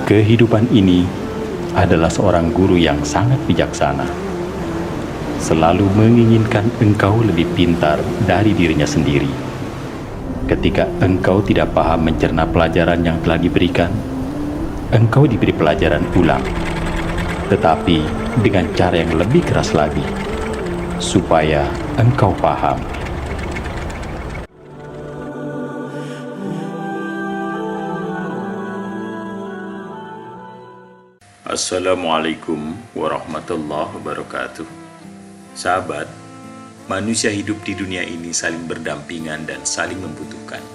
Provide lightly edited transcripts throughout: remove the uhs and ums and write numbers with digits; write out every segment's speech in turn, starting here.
Kehidupan ini adalah seorang guru yang sangat bijaksana, selalu menginginkan engkau lebih pintar dari dirinya sendiri. Ketika engkau tidak paham mencerna pelajaran yang telah diberikan, engkau diberi pelajaran ulang, tetapi dengan cara yang lebih keras lagi, supaya engkau paham. Assalamualaikum warahmatullahi wabarakatuh. Sahabat, manusia hidup di dunia ini saling berdampingan dan saling membutuhkan.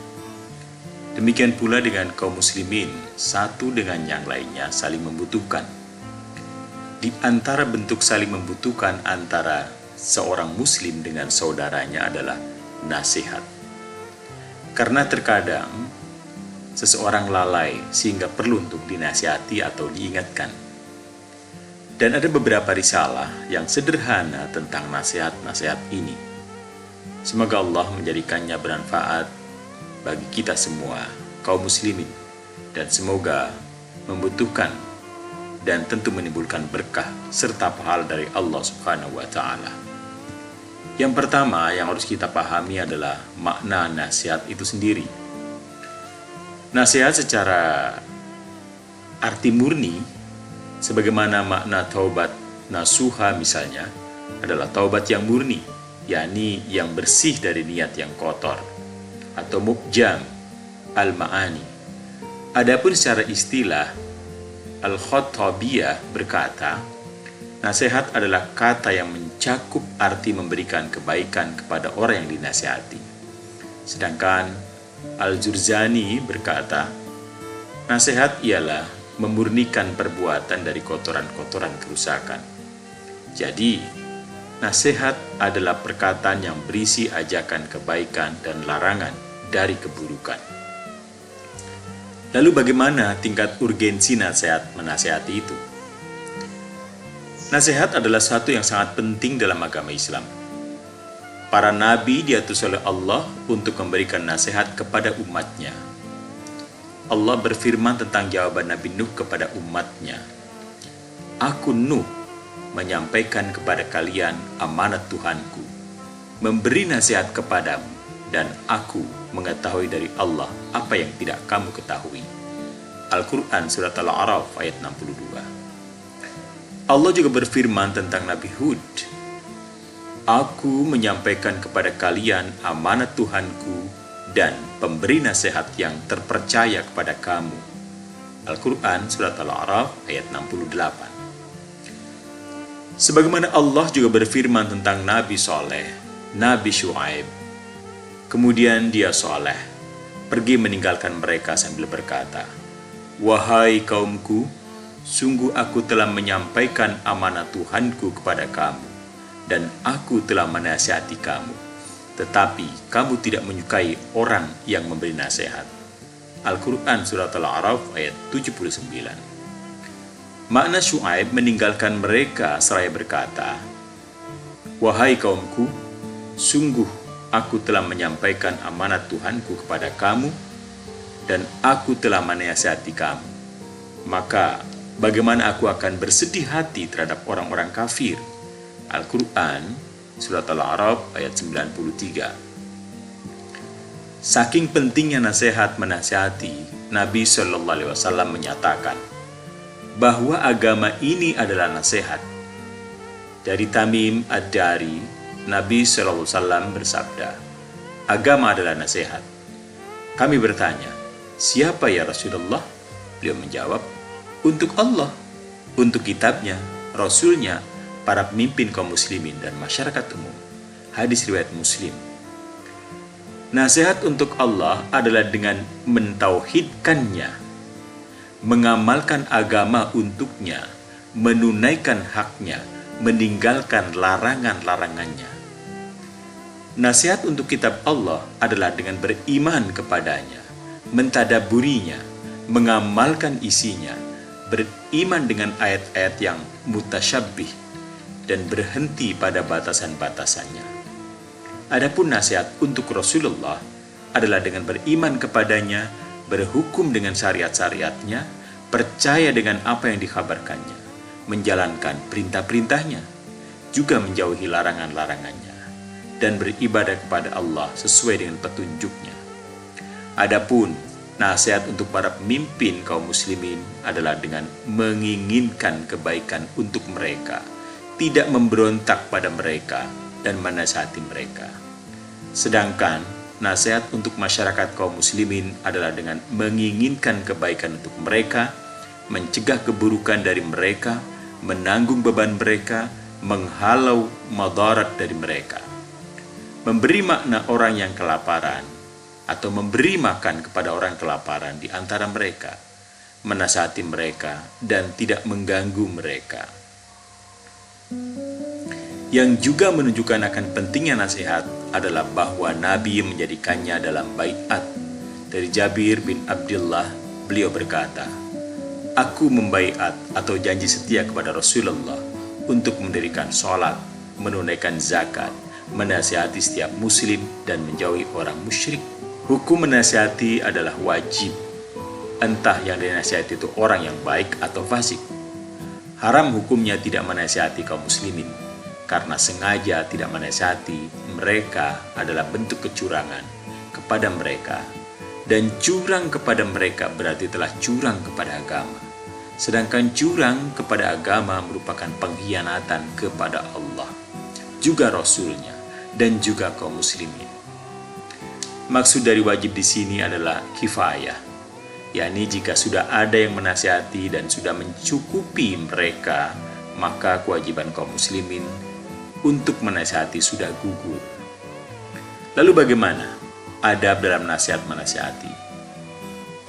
Demikian pula dengan kaum muslimin, satu dengan yang lainnya saling membutuhkan. Di antara bentuk saling membutuhkan antara seorang muslim dengan saudaranya adalah nasihat. Karena terkadang seseorang lalai sehingga perlu untuk dinasihati atau diingatkan. Dan ada beberapa risalah yang sederhana tentang nasihat-nasihat ini. Semoga Allah menjadikannya bermanfaat bagi kita semua, kaum muslimin, dan semoga membutuhkan dan tentu menimbulkan berkah serta pahala dari Allah Subhanahu wa Ta'ala. Yang pertama yang harus kita pahami adalah makna nasihat itu sendiri. Nasihat secara arti murni, sebagaimana makna taubat nasuha misalnya, adalah taubat yang murni, yakni yang bersih dari niat yang kotor, atau mukjam al-ma'ani. Adapun secara istilah, Al-Khattabiyah berkata, nasihat adalah kata yang mencakup arti memberikan kebaikan kepada orang yang dinasihati. Sedangkan Al-Jurzani berkata, nasihat ialah memurnikan perbuatan dari kotoran-kotoran kerusakan. Jadi, nasihat adalah perkataan yang berisi ajakan kebaikan dan larangan dari keburukan. Lalu bagaimana tingkat urgensi nasihat menasihati itu? Nasihat adalah sesuatu yang sangat penting dalam agama Islam. Para nabi diutus oleh Allah untuk memberikan nasihat kepada umatnya. Allah berfirman tentang jawaban Nabi Nuh kepada umatnya. Aku Nuh menyampaikan kepada kalian amanat Tuhanku, memberi nasihat kepadamu, dan aku mengetahui dari Allah apa yang tidak kamu ketahui. Al-Quran Surat Al-A'raf ayat 62. Allah juga berfirman tentang Nabi Hud. Aku menyampaikan kepada kalian amanat Tuhanku dan pemberi nasihat yang terpercaya kepada kamu. Al-Quran Surat Al-A'raf ayat 68. Sebagaimana Allah juga berfirman tentang Nabi Saleh, Nabi Syuaib. Kemudian dia Saleh pergi meninggalkan mereka sambil berkata, wahai kaumku, sungguh aku telah menyampaikan amanat Tuhanku kepada kamu, dan aku telah menasihati kamu. Tetapi kamu tidak menyukai orang yang memberi nasihat. Al-Quran Surat Al-A'raf ayat 79. Makna Syuaib meninggalkan mereka seraya berkata, wahai kaumku, sungguh aku telah menyampaikan amanat Tuhanku kepada kamu, dan aku telah menasihati kamu. Maka bagaimana aku akan bersedih hati terhadap orang-orang kafir? Al-Quran Surat Al-A'raf ayat 93. Saking pentingnya nasihat menasihati, Nabi Shallallahu Alaihi Wasallam menyatakan bahwa agama ini adalah nasihat. Dari Tamim Ad-Dari, Nabi Shallallahu Alaihi Wasallam bersabda, agama adalah nasihat. Kami bertanya, siapa ya Rasulullah? Beliau menjawab, untuk Allah, untuk kitabnya, Rasulnya, para pemimpin kaum muslimin dan masyarakat umum. Hadis riwayat Muslim. Nasihat untuk Allah adalah dengan mentauhidkannya, mengamalkan agama untuknya, menunaikan haknya, meninggalkan larangan-larangannya. Nasihat untuk kitab Allah adalah dengan beriman kepadanya, mentadaburinya, mengamalkan isinya, beriman dengan ayat-ayat yang mutasyabbih, dan berhenti pada batasan-batasannya. Adapun nasihat untuk Rasulullah adalah dengan beriman kepadanya, berhukum dengan syariat-syariatnya, percaya dengan apa yang dikabarkannya, menjalankan perintah-perintahnya, juga menjauhi larangan-larangannya, dan beribadah kepada Allah sesuai dengan petunjuknya. Adapun nasihat untuk para pemimpin kaum muslimin adalah dengan menginginkan kebaikan untuk mereka, tidak memberontak pada mereka dan menasihati mereka. Sedangkan nasihat untuk masyarakat kaum muslimin adalah dengan menginginkan kebaikan untuk mereka, mencegah keburukan dari mereka, menanggung beban mereka, menghalau madarat dari mereka. Memberi makna orang yang kelaparan atau memberi makan kepada orang kelaparan di antara mereka, menasihati mereka dan tidak mengganggu mereka. Yang juga menunjukkan akan pentingnya nasihat adalah bahwa Nabi menjadikannya dalam baiat. Dari Jabir bin Abdullah, beliau berkata, "Aku membaiat atau janji setia kepada Rasulullah untuk mendirikan sholat, menunaikan zakat, menasihati setiap muslim dan menjauhi orang musyrik." Hukum menasihati adalah wajib, entah yang dinasihati itu orang yang baik atau fasik. Haram hukumnya tidak menasihati kaum muslimin, karena sengaja tidak menasihati mereka adalah bentuk kecurangan kepada mereka, dan curang kepada mereka berarti telah curang kepada agama. Sedangkan curang kepada agama merupakan pengkhianatan kepada Allah, juga Rasul-Nya, dan juga kaum muslimin. Maksud dari wajib di sini adalah kifayah, yakni jika sudah ada yang menasihati dan sudah mencukupi mereka, maka kewajiban kaum muslimin untuk menasihati sudah gugur. Lalu bagaimana adab dalam nasihat menasihati?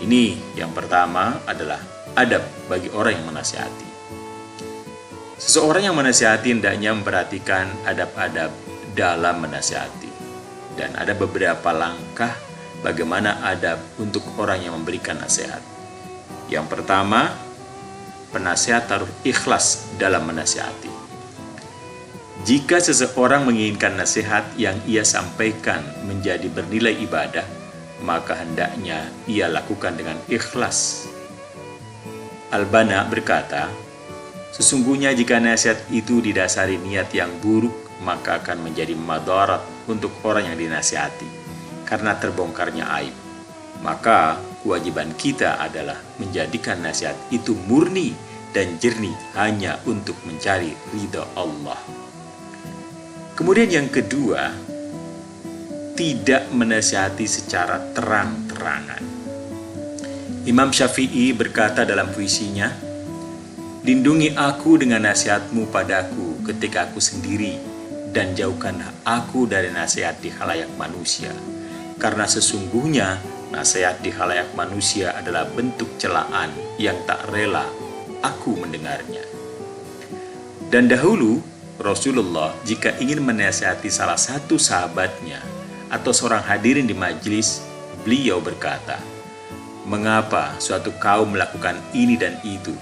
Ini yang pertama adalah adab bagi orang yang menasihati. Seseorang yang menasihati hendaknya memperhatikan adab-adab dalam menasihati. Dan ada beberapa langkah bagaimana adab untuk orang yang memberikan nasihat. Yang pertama, penasihat harus ikhlas dalam menasihati. Jika seseorang menginginkan nasihat yang ia sampaikan menjadi bernilai ibadah, maka hendaknya ia lakukan dengan ikhlas. Al-Banna berkata, sesungguhnya jika nasihat itu didasari niat yang buruk, maka akan menjadi madarat untuk orang yang dinasihati karena terbongkarnya aib. Maka kewajiban kita adalah menjadikan nasihat itu murni dan jernih hanya untuk mencari ridha Allah. Kemudian yang kedua, tidak menasihati secara terang-terangan. Imam Syafi'i berkata dalam puisinya, "Lindungi aku dengan nasihatmu padaku ketika aku sendiri, dan jauhkanlah aku dari nasihat di khalayak manusia. Karena sesungguhnya nasihat di khalayak manusia adalah bentuk celaan yang tak rela aku mendengarnya." Dan dahulu Rasulullah jika ingin menasihati salah satu sahabatnya atau seorang hadirin di majelis, beliau berkata, "Mengapa suatu kaum melakukan ini dan itu?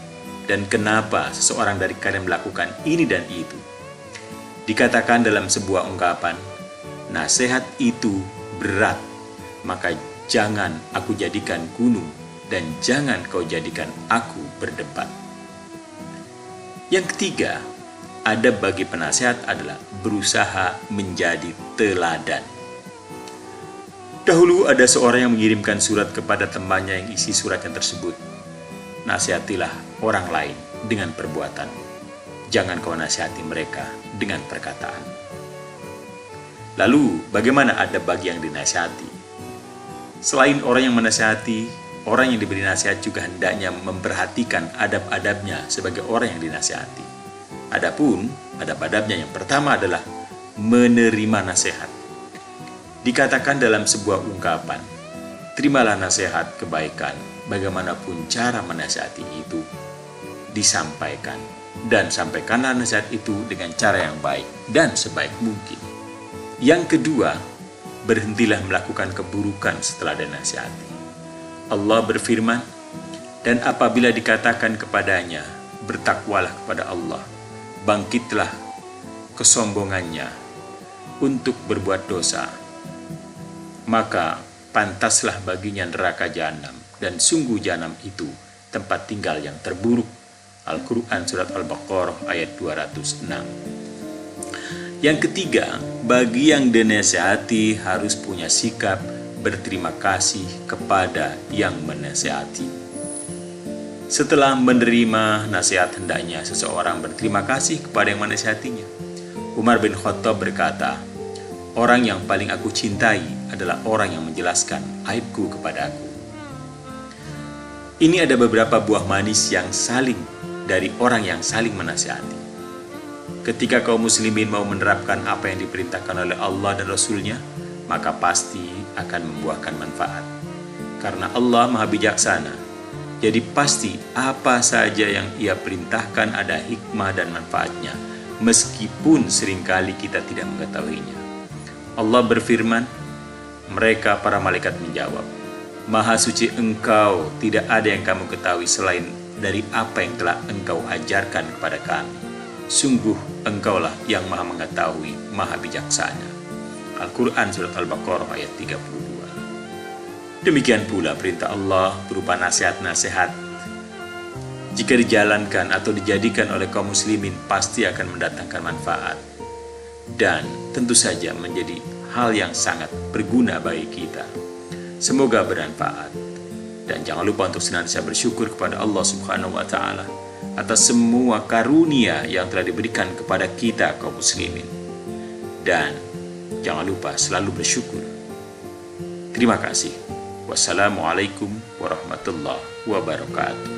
Dan kenapa seseorang dari kalian melakukan ini dan itu?" Dikatakan dalam sebuah ungkapan, "Nasihat itu berat, maka jangan aku jadikan gunung dan jangan kau jadikan aku berdebat." Yang ketiga, adab bagi penasihat adalah berusaha menjadi teladan. Dahulu ada seorang yang mengirimkan surat kepada temannya yang isi suratnya tersebut, "Nasihatilah orang lain dengan perbuatan. Jangan kau nasihati mereka dengan perkataan." Lalu, bagaimana adab bagi yang dinasihati? Selain orang yang menasihati, orang yang diberi nasihat juga hendaknya memperhatikan adab-adabnya sebagai orang yang dinasihati. Adapun adab-adabnya yang pertama adalah menerima nasihat. Dikatakan dalam sebuah ungkapan, "Terimalah nasihat kebaikan, bagaimanapun cara menasihati itu disampaikan, dan sampaikanlah nasihat itu dengan cara yang baik dan sebaik mungkin." Yang kedua, berhentilah melakukan keburukan setelah dinasihati. Allah berfirman, "Dan apabila dikatakan kepadanya, bertakwalah kepada Allah, bangkitlah kesombongannya untuk berbuat dosa, maka pantaslah baginya neraka jahanam, dan sungguh jahanam itu tempat tinggal yang terburuk. Al-Quran Surat Al-Baqarah ayat 206. Yang ketiga, bagi yang dinasihati harus punya sikap berterima kasih kepada yang menasihati. Setelah menerima nasihat, hendaknya seseorang berterima kasih kepada yang menasihatinya. Umar bin Khattab berkata, "Orang yang paling aku cintai adalah orang yang menjelaskan aibku kepada aku." Ini ada beberapa buah manis yang saling dari orang yang saling menasihati. Ketika kaum muslimin mau menerapkan apa yang diperintahkan oleh Allah dan Rasul-Nya, maka pasti akan membuahkan manfaat. Karena Allah Maha Bijaksana, jadi pasti apa saja yang Ia perintahkan ada hikmah dan manfaatnya, meskipun seringkali kita tidak mengetahuinya. Allah berfirman, mereka para malaikat menjawab, "Maha suci Engkau, tidak ada yang kamu ketahui selain dari apa yang telah Engkau ajarkan kepada kami. Sungguh Engkaulah yang Maha mengetahui, Maha Bijaksana." Al-Quran Surat Al-Baqarah ayat 32. Demikian pula perintah Allah berupa nasihat-nasihat. Jika dijalankan atau dijadikan oleh kaum muslimin, pasti akan mendatangkan manfaat. Dan tentu saja menjadi hal yang sangat berguna bagi kita. Semoga bermanfaat. Dan jangan lupa untuk senantiasa bersyukur kepada Allah Subhanahu wa Ta'ala atas semua karunia yang telah diberikan kepada kita kaum muslimin. Dan jangan lupa selalu bersyukur. Terima kasih. Wassalamualaikum warahmatullahi wabarakatuh.